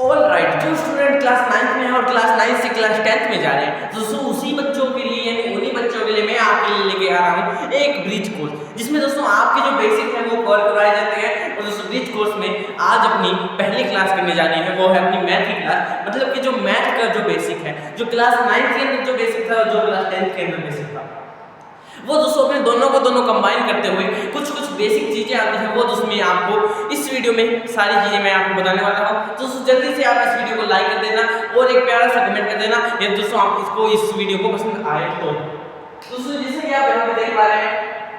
All right, जो student class 9 में है और क्लास 9 से क्लास 10th में जा रहे हैं, दोस्तों उसी बच्चों के लिए यानी उन्हीं बच्चों के लिए मैं आपके लिए लेके आ रहा हूँ एक ब्रिज कोर्स, जिसमें दोस्तों आपके जो बेसिक है वो कवर करवाए जाते हैं। और दोस्तों ब्रिज कोर्स में आज अपनी पहली क्लास करने जानी है, वो है अपनी मैथ की क्लास। मतलब कि जो मैथ का जो बेसिक है, जो क्लास 9 के अंदर जो बेसिक था और जो क्लास 10th के अंदर बेसिक था, वो दोस्तों अपने दोनों को कंबाइन करते हुए कुछ बेसिक चीजें आती हैं, वो दोस्तों मैं आपको इस वीडियो में सारी चीजें मैं आपको बताने वाला हूँ। तो दोस्तों जल्दी से आप इस वीडियो को लाइक कर देना और एक प्यारा सा कमेंट कर देना यदि दोस्तों आप इसको इस वीडियो को पसंद आए तो। दोस्तों जैसे कि आप यहाँ पे देख पा रहे हैं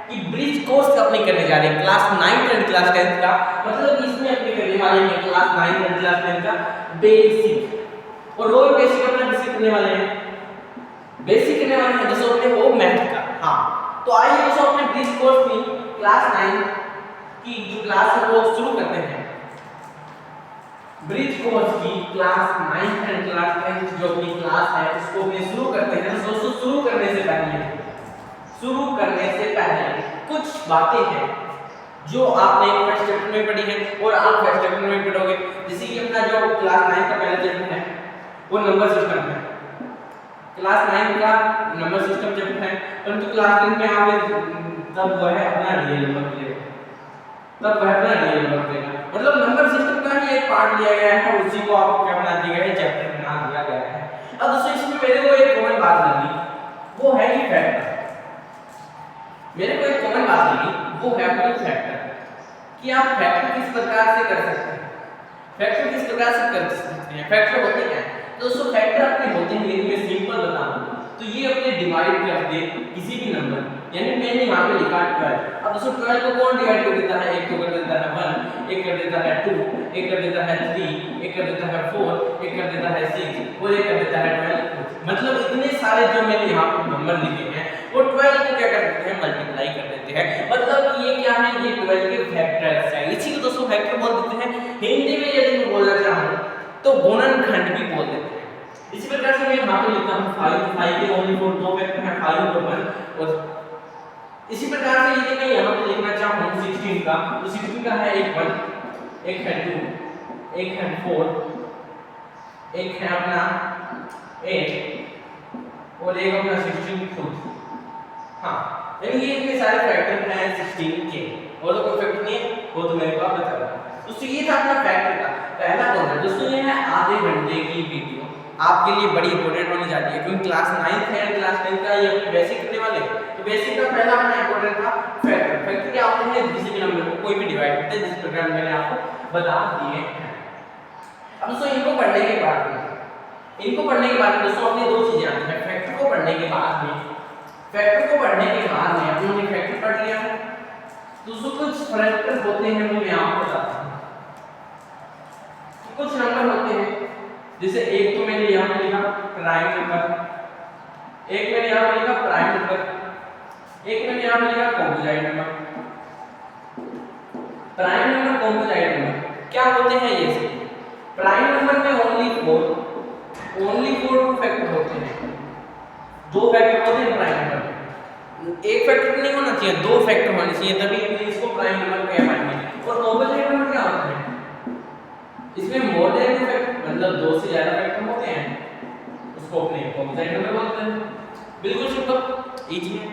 कि ब्रिज कोर्स अपनी करने जा रहे हैं क्लास 9 एंड क्लास 10 का, मतलब इसमें अपनी करने वाले हैं क्लास 9 एंड क्लास 10 का बेसिक। और वो बेसिक अपना बेसिक करने वाले हैं, बेसिक करने वाले हैं दोस्तों अपने वो मैथ का। हाँ, तो आइए दोस्तों अपने ब्रिज कोर्स में क्लास 9 की जो क्लास है वो शुरू करते हैं। ब्रिज कोर्स की क्लास 9 एंड क्लास 10 जो अपनी क्लास है उसको अपने शुरू करते हैं। दोस्तों शुरू करने से पहले कुछ बातें हैं जो आपने फर्स्ट चैप्टर में पढ़ी है और आप फर्स्ट चैप्टर में पढ़ोगे। जैसे कि अपना जो क्लास 9 का पहला चैप्टर है वो नंबर सिस्टम है, क्लास 9 का नंबर सिस्टम चैप्टर है, परंतु क्लास 10 में आप तब वह है अपना रियल नंबर लेगा, तब वह अपना रियल नंबर देगा। मतलब नंबर सिस्टम का ही एक पार्ट लिया गया है, उसी को आपको क्या बना दिया गया है, चैप्टर में नाम दिया गया है। अब दोस्तों इसमें मेरे को एक कॉमन बात लगी, वो है कि फैक्टर। मेरे को एक कॉमन बात लगी, वो है अपनी फैक्टर, कि आप फैक्टर किस प्रकार से कर सकते हैं, फैक्टर किस प्रकार से कर सकते हैं। फैक्टर होते क्या है दोस्तों, फैक्टर अपने होते हैं, लेकिन मैं सिंपल बताऊं तो ये अपने डिवाइड कर दे किसी भी नंबर, यानी मैंने यहाँ पे लिखा 12। अब दोस्तों 12 को कौन डिवाइड कर देता है, एक तो कर देता है 1, एक कर देता है 2, एक कर देता है 3, एक कर देता है 4, एक कर देता है 6 और एक कर देता है 12। मतलब इतने सारे जो मैंने यहाँ पे नंबर लिखे हैं वो 12 को क्या कर देते हैं, मल्टीप्लाई कर देते हैं। मतलब ये क्या है, ये 12 के फैक्टर्स है, इसी को दोस्तों फैक्टर बोल देते हैं। हिंदी में यदि मैं बोलना चाहूँ तो गुणनखंड भी बोल देते हैं। इसी प्रकार से मैं यहाँ पे लिखता हूँ 5 के ओनली फोर दो फैक्टर हैं, 5 और 1। और इसी प्रकार से यदि मैं यहाँ पे लिखना चाहूँ 16 का, तो 16 का है एक 1, एक है 2, एक है 4, एक है अपना 8 और एक अपना 16 खुद। हाँ, यानी ये इतने सारे फैक्टर हैं 16 के, और तो कोई फैक्टर नहीं है, वो तो मेरे को आप बता रहा हूँ। दोस्तों ये था अपना फैक्टर का पहला कौन है। दोस्तों ये है आधे घंटे की वीडियो, आपके लिए बड़ी इंपॉर्टेंट होने जाती है, क्योंकि क्लास 9 है क्लास 10 का ये अपने बेसिक करने वाले। तो बेसिक का पहला अपना इंपॉर्टेंट था फैक्टर। फैक्टर क्या होते हैं, किसी भी नंबर को कोई भी डिवाइड करते हैं, जिस प्रकार मैंने आपको बता दिए हैं। अब दोस्तों इनको पढ़ने के बाद दोस्तों अपने दो चीजें आती हैं। फैक्टर को पढ़ने के बाद में अपने फैक्टर पढ़ लिया है। दोस्तों कुछ फैक्टर होते हैं वो मैं आपको बताता हूँ। कुछ नंबर होते हैं, जैसे एक तो मैंने यहाँ पे लिखा प्राइम नंबर, एक मैंने यहाँ पे लिखा प्राइम नंबर, एक मैंने यहाँ पे लिखा composite number. Prime number, composite number क्या होते हैं ये सब। प्राइम नंबर में ओनली 4 फैक्टर होते हैं, 2 फैक्टर होते हैं प्राइम नंबर में। एक फैक्टर नहीं होना चाहिए, 2 फैक्टर होने चाहिए, तभी हम इसको प्राइम नंबर कह पाएंगे। और कॉम्पोजिट नंबर क्या होता है, इसमें मोर देन 2 फैक्टर, मतलब 2 से ज्यादा फैक्टर होते हैं, उसको अपने कॉम्पोजिट नंबर बोलते हैं। बिल्कुल सिंपल इजी है।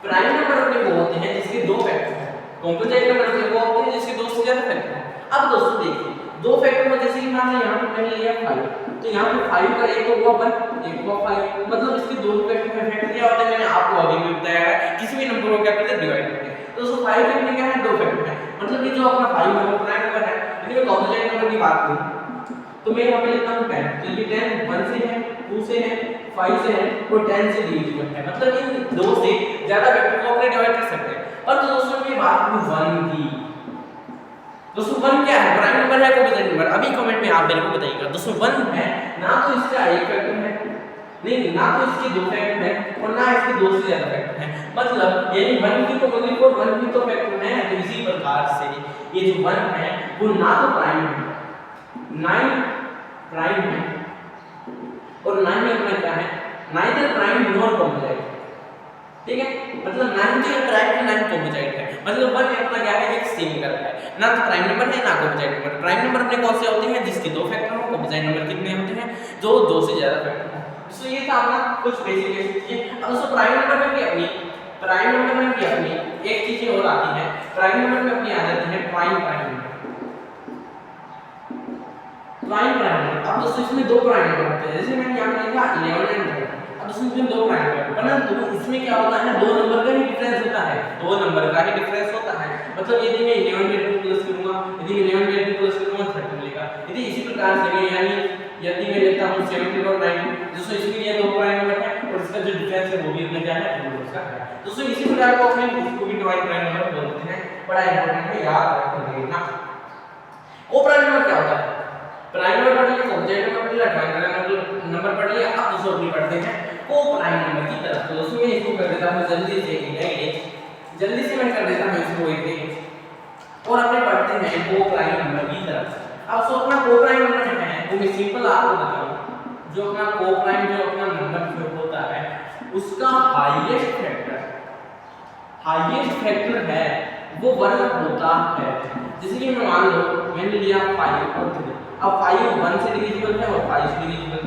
प्राइम नंबर अपने वो होते हैं जिसके 2 फैक्टर हैं, कॉम्पोजिट नंबर अपने वो होते हैं जिसके 2 से ज्यादा फैक्टर हैं। अब दोस्तों देखिए 2 फैक्टर में जैसे कि मान लो यहाँ पे मैंने लिया 5, तो यहाँ पे 5 का एक तो हुआ 1, एक हुआ 5, मतलब इसके 2 फैक्टर में फैक्टर क्या होता है, मैंने आपको अभी भी बताया है, किसी भी नंबर को क्या करते हैं, डिवाइड करते हैं। तो दोस्तों 5 फैक्टर में क्या है, 2 फैक्टर है, मतलब ये जो अपना 5 है वो प्राइम नंबर है। यदि मैं कॉम्पोजिट नंबर की बात करूं तो मैं यहाँ पे लिखता हूँ 10, तो ये 10 1 से है, 2 से है, 5 से है और 10 से डिविजिबल है, मतलब इन 2 से ज्यादा फैक्टर को अपने डिवाइड कर सकते हैं। और तो दोस्तों मैं बात करूं 1 की, दोस्तों 1 क्या है, प्राइम नंबर है कॉम्पोजिट नंबर, अभी कमेंट में आप मेरे को बताइएगा। दोस्तों 1 है ना, तो इसका एक फैक्टर है नहीं, ना तो इसके 2 फैक्टर है और ना इसके 2 से ज्यादा फैक्टर है, मतलब यानी 1 की तो ओनली 4 1 की तो फैक्टर है। तो इसी प्रकार से ये जो 1 है वो ना तो प्राइम है, 9 प्राइम है और 9 में अपना क्या है, नाइदर प्राइम नॉर कॉम्पोजिट। ठीक है, मतलब 9 तो ये प्राइम है, 9 कॉम्पोजिट है, मतलब 1 अपना क्या है, एक सिंगल है, ना तो प्राइम नंबर है ना कॉम्पोजिट नंबर। प्राइम नंबर अपने कौन से होते हैं, जिसके दो फैक्टर हो। कॉम्पोजिट नंबर कितने होते हैं, जो दो से ज्यादा फैक्टर हो। तो ये था अपना कुछ बेसिक चीजें। अब दोस्तों प्राइम नंबर में भी अपनी एक चीज और आती है, प्राइम नंबर में अपनी आ जाती है प्राइम नंबर। अब दोस्तों इसमें दो प्राइम नंबर होते हैं, जैसे मैंने यहाँ पे लिखा 11 एंड 12। अब दोस्तों इसमें दो प्राइम नंबर, परंतु इसमें क्या होता है, दो नंबर का ही डिफरेंस होता है, दो नंबर का ही डिफरेंस होता है। मतलब यदि मैं 11 में 2 प्लस करूंगा, यदि 11 में 2 प्लस करूंगा 30 मिलेगा। यदि इसी प्रकार से यानी यदि मैं लेता हूं 17 और 9, दोस्तों इसके लिए दो प्राइम नंबर है और इसका जो डिफरेंस है वो भी अपने क्या है, दो उसका है। दोस्तों इसी प्रकार को अपने इसको भी डिवाइड प्राइम नंबर बोलते हैं, बड़ा इंपॉर्टेंट है, याद रखिएगा। को प्राइम नंबर क्या होता है, प्राइम नंबर पढ़ लिया, कॉम्पोजिट नंबर पढ़ लिया, प्राइम नंबर पढ़ लिया। अब दोस्तों अपनी पढ़ते हैं को प्राइम नंबर की तरफ। तो दोस्तों मैं इसको कर देता हूं जल्दी से मैं कर देता हूं इसको एक और अपने पढ़ते हैं को प्राइम नंबर की तरफ। अब सो अपना को प्राइम नंबर है वो मैं सिंपल आपको बताऊं, जो अपना को प्राइम जो अपना नंबर जो होता है उसका हाईएस्ट फैक्टर है वो 1 होता है। जैसे कि मैं मान लो मैंने लिया 5 और 3, अब 5 1 से डिविजिबल है और 5 से डिविजिबल है,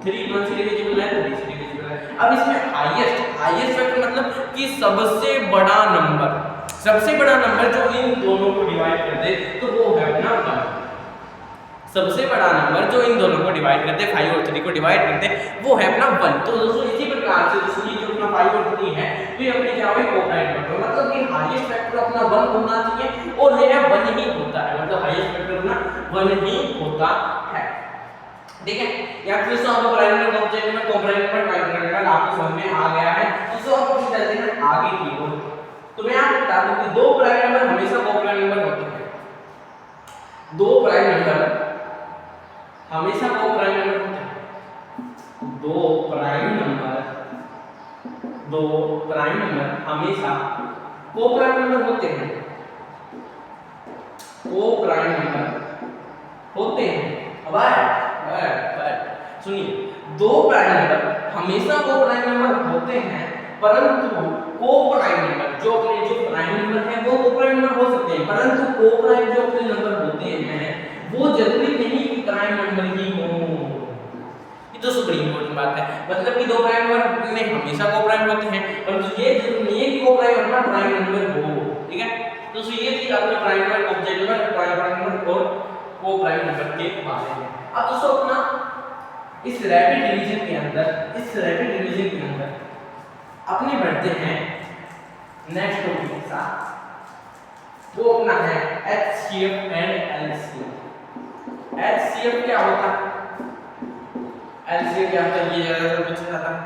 3 1 से डिविजिबल है, 3 से डिविजिबल है। अब इसमें हाईएस्ट फैक्टर मतलब कि सबसे बड़ा नंबर जो इन दोनों को डिवाइड कर दे तो वो है अपना 1। सबसे बड़ा नंबर जो इन दोनों को डिवाइड करते, 5 और 3 को डिवाइड करते, वो है अपना 1। तो दोस्तों इसी प्रकार से दोस्तों ये जो अपना 5 और 3 है तो ये अपने क्या हुए, को प्राइम नंबर, मतलब कि हाईएस्ट फैक्टर अपना 1 होना चाहिए और ये 1 ही होता है, मतलब हाईएस्ट फैक्टर अपना 1 ही होता है। ठीक है, या फिर दोस्तों आपको prime number composite number prime number आपको समझ में आ गया है। दोस्तों अब हम चलते हैं आगे की ओर। तो मैं आपको बता दूं कि दो प्राइम नंबर हमेशा को प्राइम नंबर होते हैं, दो प्राइम नंबर हमेशा को प्राइम नंबर होते हैं, दो प्राइम नंबर हमेशा को प्राइम नंबर होते हैं, को प्राइम नंबर होते हैं। अब सुनिए, दो प्राइम नंबर हमेशा को प्राइम नंबर होते हैं, परंतु को प्राइम नंबर जो प्राइम नंबर है वो को प्राइम नंबर हो सकते हैं, परंतु को प्राइम जो अपने नंबर होते हैं वो जरूरी नहीं कि प्राइम नंबर ही हो। ये तो सुपर इंपॉर्टेंट बात है, मतलब कि दो प्राइम नंबर में हमेशा को प्राइम होते हैं, परंतु ये जरूरी नहीं है कि को प्राइम अपना प्राइम नंबर हो। ठीक है, तो ये थी अपने prime number, object number, prime number और को प्राइम नंबर के बारे में। अब दोस्तों अपना इस रैपिड डिवीजन के अंदर अपने बढ़ते हैं नेक्स्ट टॉपिक के साथ, वो अपना है HCF एंड LCM। HCF क्या होता है, LCM क्या होता है, ये ज्यादा पूछा जाता है।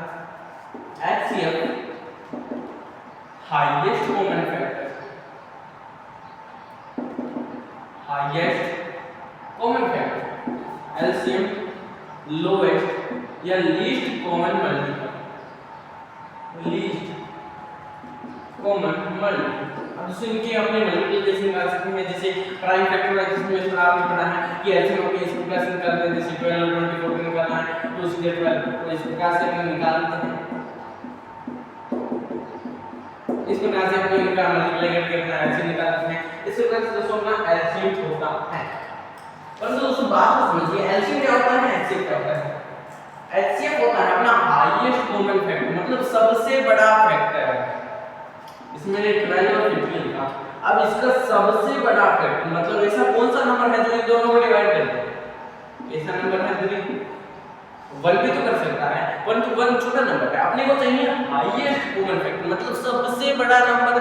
HCF highest common factor, LCM lowest या लीस्ट कॉमन मल्टीपल। अब दोस्तों इनके अपने मल्टीप्लिकेशन कर सकते हैं, जैसे प्राइम फैक्टराइजेशन में थोड़ा आपने पढ़ा है कि एलसीएम अपने इस प्रकार से निकालते हैं, जैसे 12 और 24 निकालना है तो उसके 12 तो इस प्रकार से हम निकालते हैं, इस प्रकार से अपने इनका मल्टीप्लाई करके अपना एलसीएम निकालते हैं। इस प्रकार से दोस्तों अपना एलसीएम होता है। पर दोस्तों बात को समझिए, एलसीएम क्या होता है, एचसीएफ क्या होता है। एचसीएफ होता है अपना हाईएस्ट कॉमन फैक्टर, मतलब सबसे बड़ा फैक्टर है। इसमें 12 और 15 लिखा। अब इसका सबसे बड़ा फैक्टर मतलब ऐसा कौन सा नंबर है जो इन दोनों को डिवाइड कर दे, ऐसा नंबर है 3, 1 भी तो कर सकता है, परंतु 1 छोटा नंबर है, अपने को चाहिए हाईएस्ट कॉमन फैक्टर, मतलब सबसे बड़ा नंबर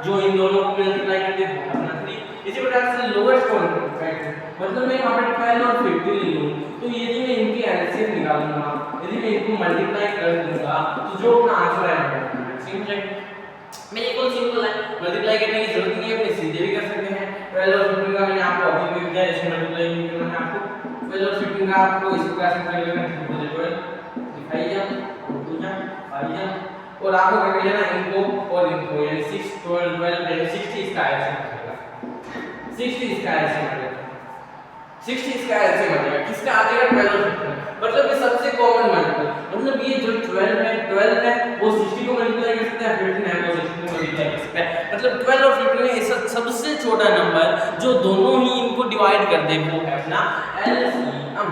जो इन दोनों को मल्टीप्लाई कर दे वो अपना 3। इसी प्रकार से लोएस्ट कॉमन फैक्टर, मतलब मैं यहाँ पे 12 और 15 ले लूँ तो यदि मैं इनके एलसीएम निकालूंगा, यदि मैं इनको मल्टीप्लाई कर दूंगा तो जो अपना आंसर आएगा सिंपल है। मैं बिल्कुल सिंपल है, मल्टीप्लाई करने की जरूरत नहीं है, अपने सीधे भी कर सकते हैं। 12 और 15 का मैंने आपको अभी भी बताया, इसमें मल्टीप्लाई नहीं करना है आपको। 12 और 15 का आपको इस प्रकार से कर लेना है, 12 दिखाई जा 2 जा 5 जा और आपको कर लेना इनको और इनको, यानी 6 12 12 60 इसका आंसर आएगा, 60 इसका आंसर आएगा, 60 इसका आंसर आएगा, किसका आ जाएगा 12 और 15, मतलब ये सबसे कॉमन मल्टीपल, मतलब ये जो 12 है वो 60 को मल्टीप्लाई कर सकता है, डिवाइड कर सकता है। मतलब 12 और 15 में ऐसा सबसे छोटा नंबर जो दोनों ही इनको डिवाइड कर दे वो है अपना एलसीएम।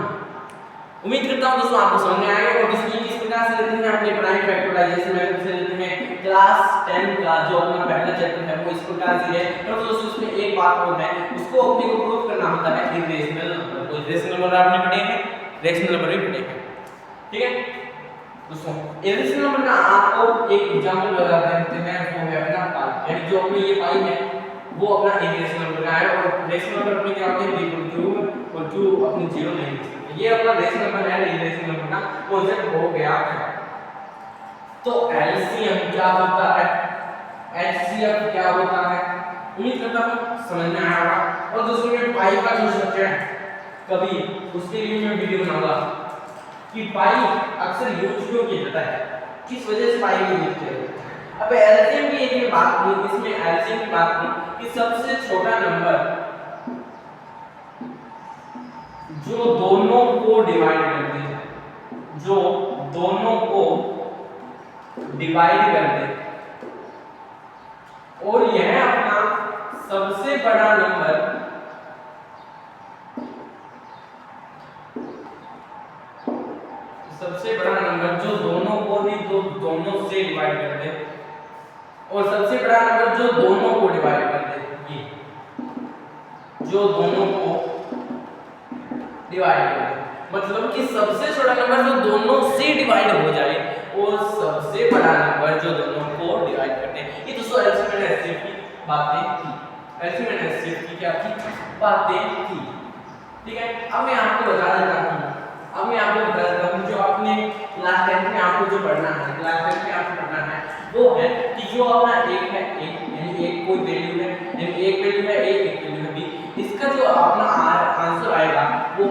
उम्मीद करता हूं दोस्तों आपको समझ में आएगा। और इसकी किस प्रकार से लेते हैं अपने प्राइम फैक्टराइजेशन मेथड से लेते हैं। क्लास 10 का जो अपना पहला चैप्टर है वो इस प्रकार से है। और दोस्तों इसमें एक बात और है, उसको अपने को प्रूव करना होता है इरेशनल नंबर। कोई रेशनल नंबर आपने पढ़े हैं, रेशनल नंबर भी पढ़े हैं, ठीक है दोस्तों। इरेशनल नंबर का आपको एक एग्जांपल बता देते हैं, वो है अपना पाई। यानी जो अपने ये पाई है वो अपना इरेशनल नंबर का है। और रेशनल नंबर अपने क्या होते हैं, बिल्कुल क्यूब और जो अपने जीरो नहीं है। ये अपना रेशनल नंबर है, इरेशनल नंबर का कॉन्सेप्ट हो गया है। तो एलसीएम क्या होता है, एचसीएफ क्या होता है, उम्मीद करता हूं समझ में आया होगा। और दोस्तों ये पाई का जो स्ट्रक्चर है कभी उसके लिए मैं वीडियो बनाऊंगा कि पाई अक्सर यूज क्यों किया जाता है, किस वजह से पाई को यूज किया जाता है। अब एलसीएम की एक बात की, इसमें एलसीएम की बात की कि सबसे छोटा नंबर जो दोनों को डिवाइड कर दे, जो दोनों को डिवाइड कर दे, और यह अपना सबसे बड़ा नंबर जो दोनों को नहीं तो दोनों से डिवाइड कर दे, और सबसे बड़ा नंबर जो दोनों को डिवाइड कर दे, ये जो दोनों को डिवाइड कर दे, मतलब कि सबसे छोटा नंबर जो दोनों से डिवाइड हो जाए और सबसे बड़ा नंबर जो दोनों को डिवाइड कर दे। ये दोस्तों एलसीएम एंड एचसीएफ की बातें थी, एलसीएम एंड एचसीएफ की क्या थी, बातें थी, ठीक है। अब मैं आपको बता देता हूं जो आपने क्लास 10 में आपको जो पढ़ना है, क्लास 10 में आपको पढ़ना है वो है कि जो अपना एक है, एक यानी एक कोई वैल्यू है, यानी एक वैल्यू है a, एक वैल्यू है b, इसका जो अपना आंसर आएगा वो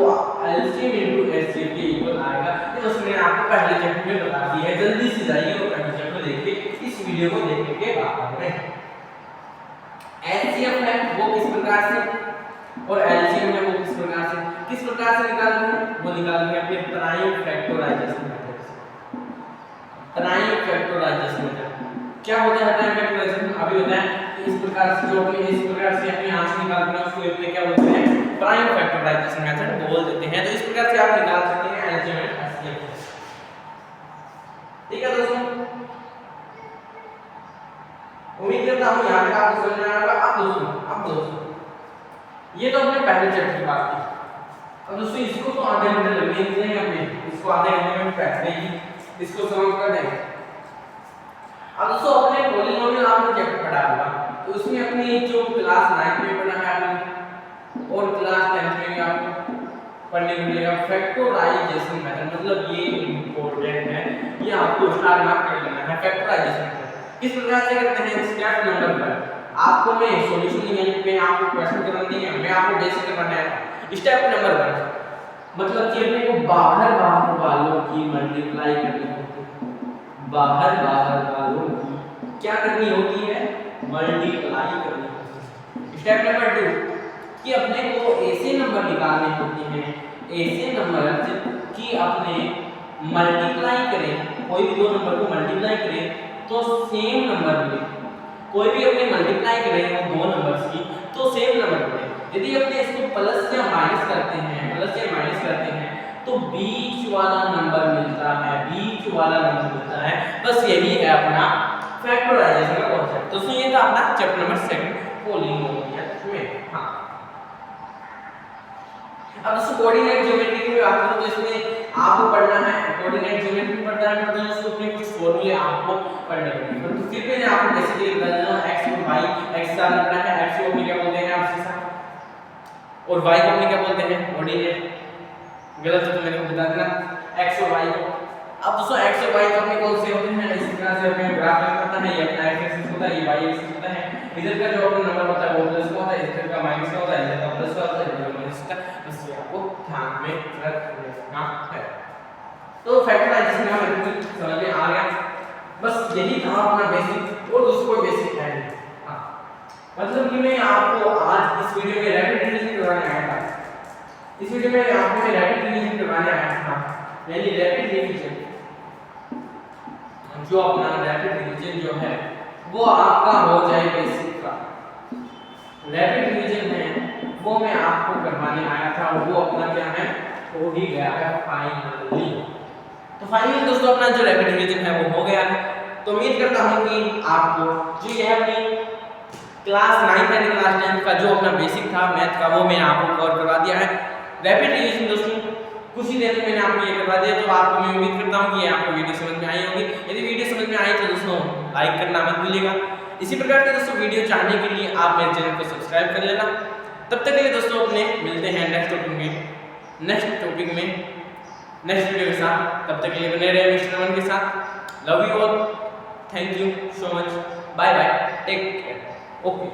एलसीएम इनटू एचसीएफ के इक्वल आएगा। ये उसने आपको पहले चैप्टर में बता दिया है। जल्दी से जाइए और पहले चैप्टर देखिए, इस वीडियो को देखने के बाद में। एचसीएफ है वो किस प्रकार से और एलसीएम है वो किस प्रकार से निकालते हैं, वो निकालते हैं अपने प्राइम फैक्टराइजेशन मेथड से। प्राइम फैक्टराइजेशन मेथड क्या होता है, प्राइम फैक्टराइजेशन अभी बताएं। इस प्रकार से जो अपने इस प्रकार से अपने आंसर निकालते हैं उसको अपने क्या बोलते हैं, प्राइम फैक्टराइजेशन मेथड बोल देते हैं। तो इस प्रकार से आप निकाल सकते हैं एलसीएम एंड एचसीएफ, ठीक है दोस्तों। उम्मीद करता हूं यहां तक आपको समझ में आया होगा। अब दोस्तों ये तो हमने पहले चैप्टर की बात की। अब दोस्तों इसको तो आधे घंटे लगेंगे, हमें इसको आधे घंटे में पढ़ते ही इसको समझ कर देंगे। अब दोस्तों अपने पॉलिनोमियल आपने चैप्टर पढ़ा होगा, तो उसमें अपनी जो क्लास 9 में पढ़ा है आपने और क्लास 10 में भी आपको पढ़ने को मिलेगा फैक्टराइजेशन मेथड। मतलब ये इंपॉर्टेंट है, ये आपको स्टार मार्क कर लेना है। फैक्टराइजेशन मेथड किस प्रकार से करते हैं, स्टेप नंबर पर आपको मैं सॉल्यूशन यानी मैं आपको क्वेश्चन करना नहीं है, मैं आपको बेसिक करवाना है। स्टेप नंबर 1 मतलब कि अपने को बाहर वालों की मल्टीप्लाई करनी होती है। बाहर वालों की क्या करनी होती है, मल्टीप्लाई करनी होती है। स्टेप नंबर 2 कि अपने को ऐसे नंबर निकालने होते हैं, ऐसे नंबर कि अपने मल्टीप्लाई करें, कोई भी दो नंबर को मल्टीप्लाई करें तो सेम नंबर मिले। कोई भी अपने मल्टीप्लाई करें वो दो नंबर्स की तो सेम नंबर मिले। यदि अपने इसको प्लस या माइनस करते हैं तो बीच वाला नंबर मिलता है, बस यही है अपना फैक्टराइजेशन का कॉन्सेप्ट। तो ये था अपना चैप्टर नंबर 2 पॉलिनोमियल में। हाँ अब दोस्तों कोऑर्डिनेट ज्योमेट्री की बात करूं तो इसमें आपको पढ़ना है कोऑर्डिनेट ज्योमेट्री पढ़ना है, तो उसको अपने कुछ फॉर्मूले आपको पढ़ने पड़ेंगे। तो फिर भी मैं आपको बेसिकली बता देता हूं x और y, x का मतलब है x को अपने क्या बोलते हैं आपसे साथ, और y को अपने क्या बोलते हैं कोऑर्डिनेट। गलत है तो मेरे को बता देना x और y को। अब दोस्तों x और y तो अपने कौन से होते हैं, इस तरह से अपने ग्राफ बनाता है, ये अपना x एक्सिस होता है, ये y एक्सिस होता है। इधर का जो अपना नंबर होता है वो प्लस का होता है, इधर का माइनस का होता है, इधर का प्लस का होता है, इधर का माइनस का। बस ये आपको ध्यान में रखना है। तो फैक्टराइजेशन का मतलब समझ में आ गया, बस यही था अपना बेसिक, और दूसरा कोई बेसिक है नहीं। हां मतलब कि मैं आपको आज इस वीडियो में रैपिड रिवीजन करवाने आया था। इस वीडियो में आपको मैं रैपिड रिवीजन करवाने आया था, यानी रैपिड रिवीजन जो अपना रैपिड रिवीजन जो है वो आपका हो जाए बेसिक का। रैपिड रिवीजन है वो मैं आपको करवाने आया था और वो अपना क्या है हो ही गया है फाइनली। तो फाइनली दोस्तों अपना जो रैपिड रिवीजन है वो हो गया है। तो उम्मीद करता हूँ कि आपको जो यह अपनी क्लास 9 एंड क्लास 10 का जो अपना बेसिक था मैथ का वो मैं आपको कवर करवा दिया है। रैपिड रिवीजन दोस्तों कुछ ही देर में मैंने आपको ये करवा दिया। तो आपको मैं उम्मीद करता हूँ कि आपको वीडियो समझ में आई होगी। यदि वीडियो समझ में आई तो दोस्तों लाइक करना मत भूलिएगा। इसी प्रकार के दोस्तों वीडियो चाहने के लिए आप मेरे चैनल को सब्सक्राइब कर लेना। तब तक के लिए दोस्तों अपने मिलते हैं नेक्स्ट टॉपिक में नेक्स्ट वीडियो के साथ। तब तक के लिए बने रहे मिस्टर रमन के साथ। Love you all, thank you so much, bye bye, take care, okay.